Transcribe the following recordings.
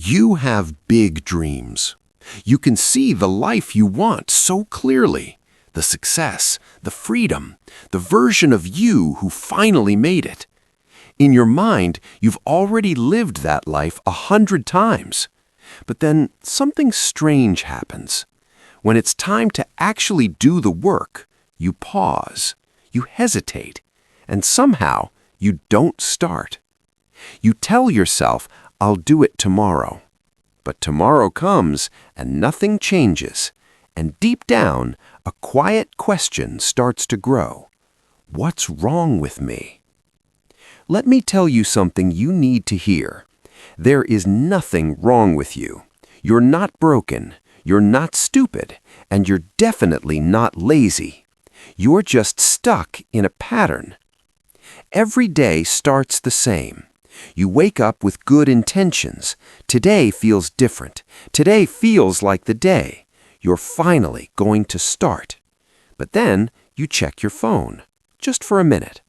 You have big dreams. You can see the life you want so clearly. The success, the freedom, the version of you who finally made it. In your mind, you've already lived that life 100 times. But then something strange happens. When it's time to actually do the work, you pause, you hesitate, and somehow you don't start. You tell yourself, I'll do it tomorrow. But tomorrow comes and nothing changes, and deep down, a quiet question starts to grow. What's wrong with me? Let me tell you something you need to hear. There is nothing wrong with you. You're not broken, you're not stupid, and you're definitely not lazy. You're just stuck in a pattern. Every day starts the same. You wake up with good intentions. Today feels different. Today feels like the day. You're finally going to start. But then you check your phone, just for a minute.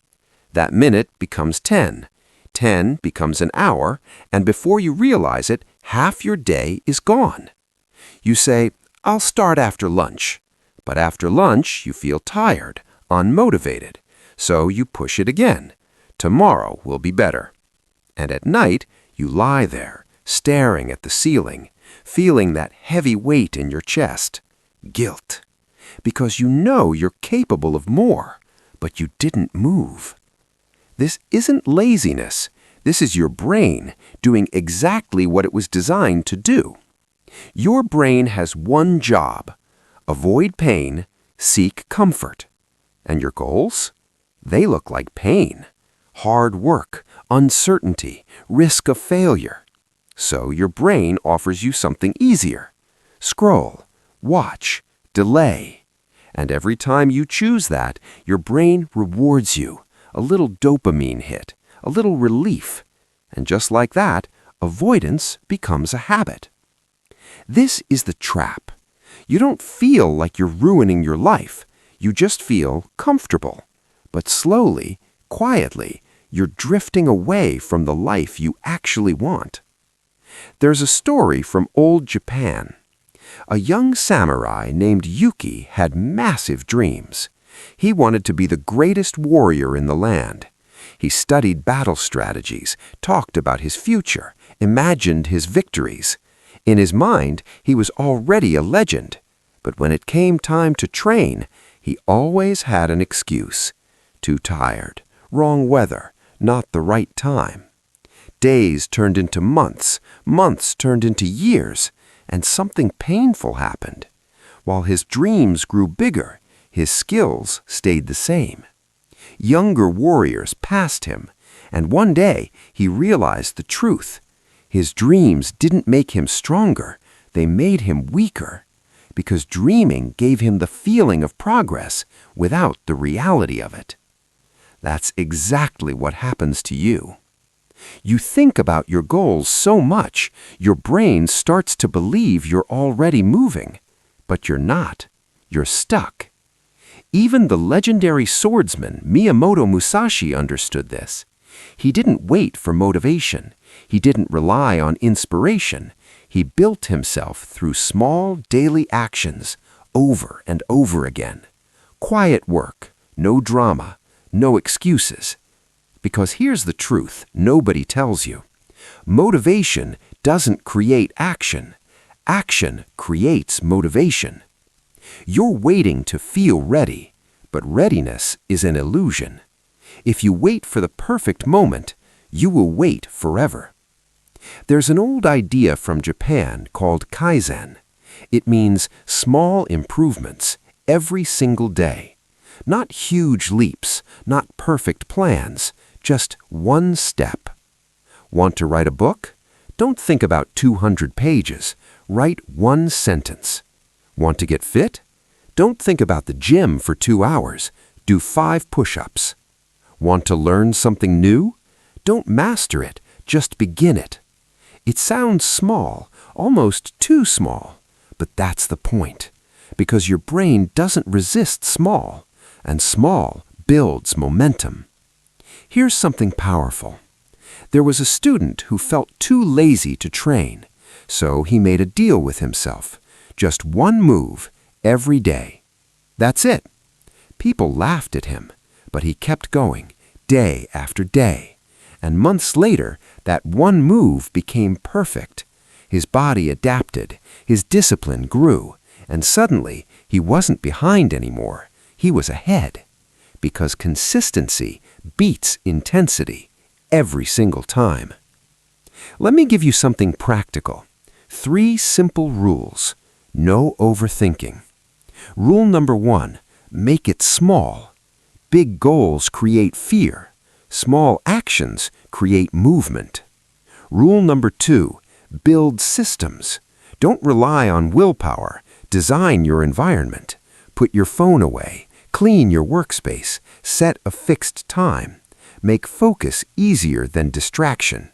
That minute becomes 10. 10 becomes an hour, and before you realize it, half your day is gone. You say, I'll start after lunch. But after lunch, you feel tired, unmotivated. So you push it again. Tomorrow will be better. And at night, you lie there, staring at the ceiling, feeling that heavy weight in your chest. Guilt. Because you know you're capable of more, but you didn't move. This isn't laziness. This is your brain doing exactly what it was designed to do. Your brain has one job: avoid pain, seek comfort. And your goals? They look like pain, hard work, uncertainty, risk of failure. So your brain offers you something easier. Scroll, watch, delay. And every time you choose that, your brain rewards you. A little dopamine hit, a little relief. And just like that, avoidance becomes a habit. This is the trap. You don't feel like you're ruining your life. You just feel comfortable. But slowly, quietly, you're drifting away from the life you actually want. There's a story from old Japan. A young samurai named Yuki had massive dreams. He wanted to be the greatest warrior in the land. He studied battle strategies, talked about his future, imagined his victories. In his mind, he was already a legend. But when it came time to train, he always had an excuse. Too tired, wrong weather, not the right time. Days turned into months, months turned into years, and something painful happened. While his dreams grew bigger, his skills stayed the same. Younger warriors passed him, and one day he realized the truth. His dreams didn't make him stronger, they made him weaker, because dreaming gave him the feeling of progress without the reality of it. That's exactly what happens to you. You think about your goals so much, your brain starts to believe you're already moving. But you're not. You're stuck. Even the legendary swordsman Miyamoto Musashi understood this. He didn't wait for motivation. He didn't rely on inspiration. He built himself through small daily actions over and over again. Quiet work, no drama, no excuses. Because here's the truth nobody tells you. Motivation doesn't create action. Action creates motivation. You're waiting to feel ready, but readiness is an illusion. If you wait for the perfect moment, you will wait forever. There's an old idea from Japan called Kaizen. It means small improvements every single day. Not huge leaps, not perfect plans, just one step. Want to write a book? Don't think about 200 pages. Write one sentence. Want to get fit? Don't think about the gym for 2 hours. Do 5 push-ups. Want to learn something new? Don't master it, just begin it. It sounds small, almost too small, but that's the point, because your brain doesn't resist small, and small builds momentum. Here's something powerful. There was a student who felt too lazy to train, So he made a deal with himself. Just one move every day. That's it. People laughed at him, but he kept going, day after day. And months later, that one move became perfect. His body adapted, his discipline grew, and suddenly he wasn't behind anymore. He was ahead. Because consistency beats intensity every single time. Let me give you something practical. 3 simple rules. No overthinking. Rule number 1, make it small. Big goals create fear. Small actions create movement. Rule number 2, build systems. Don't rely on willpower. Design your environment. Put your phone away. Clean your workspace. Set a fixed time. Make focus easier than distraction.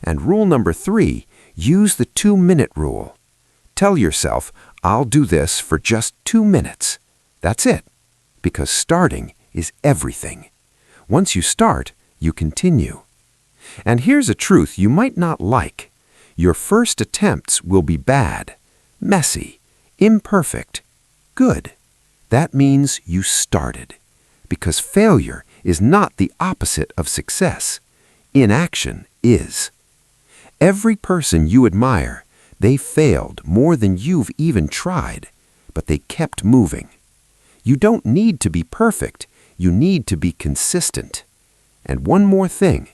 And rule number 3, use the 2-minute rule. Tell yourself, I'll do this for just 2 minutes. That's it. Because starting is everything. Once you start, you continue. And here's a truth you might not like. Your first attempts will be bad, messy, imperfect, good. That means you started. Because failure is not the opposite of success. Inaction is. Every person you admire, they failed more than you've even tried, but they kept moving. You don't need to be perfect. You need to be consistent. And one more thing.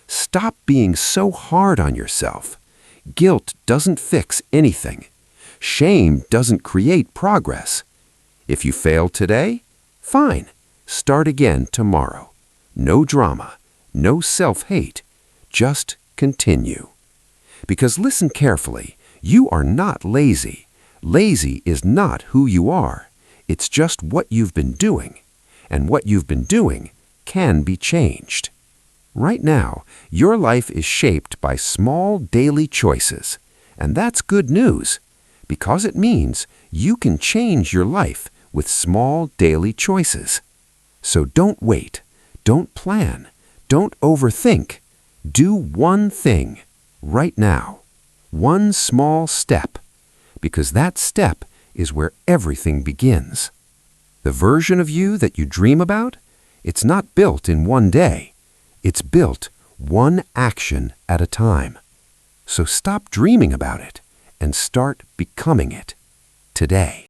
Stop being so hard on yourself. Guilt doesn't fix anything. Shame doesn't create progress. If you fail today, fine. Start again tomorrow. No drama, no self-hate. Just continue. Because listen carefully, you are not lazy. Lazy is not who you are. It's just what you've been doing. And what you've been doing can be changed. Right now, your life is shaped by small daily choices. And that's good news, because it means you can change your life with small daily choices. So don't wait, don't plan, don't overthink. Do one thing right now, one small step, because that step is where everything begins. The version of you that you dream about, it's not built in one day. It's built one action at a time. So stop dreaming about it and start becoming it today.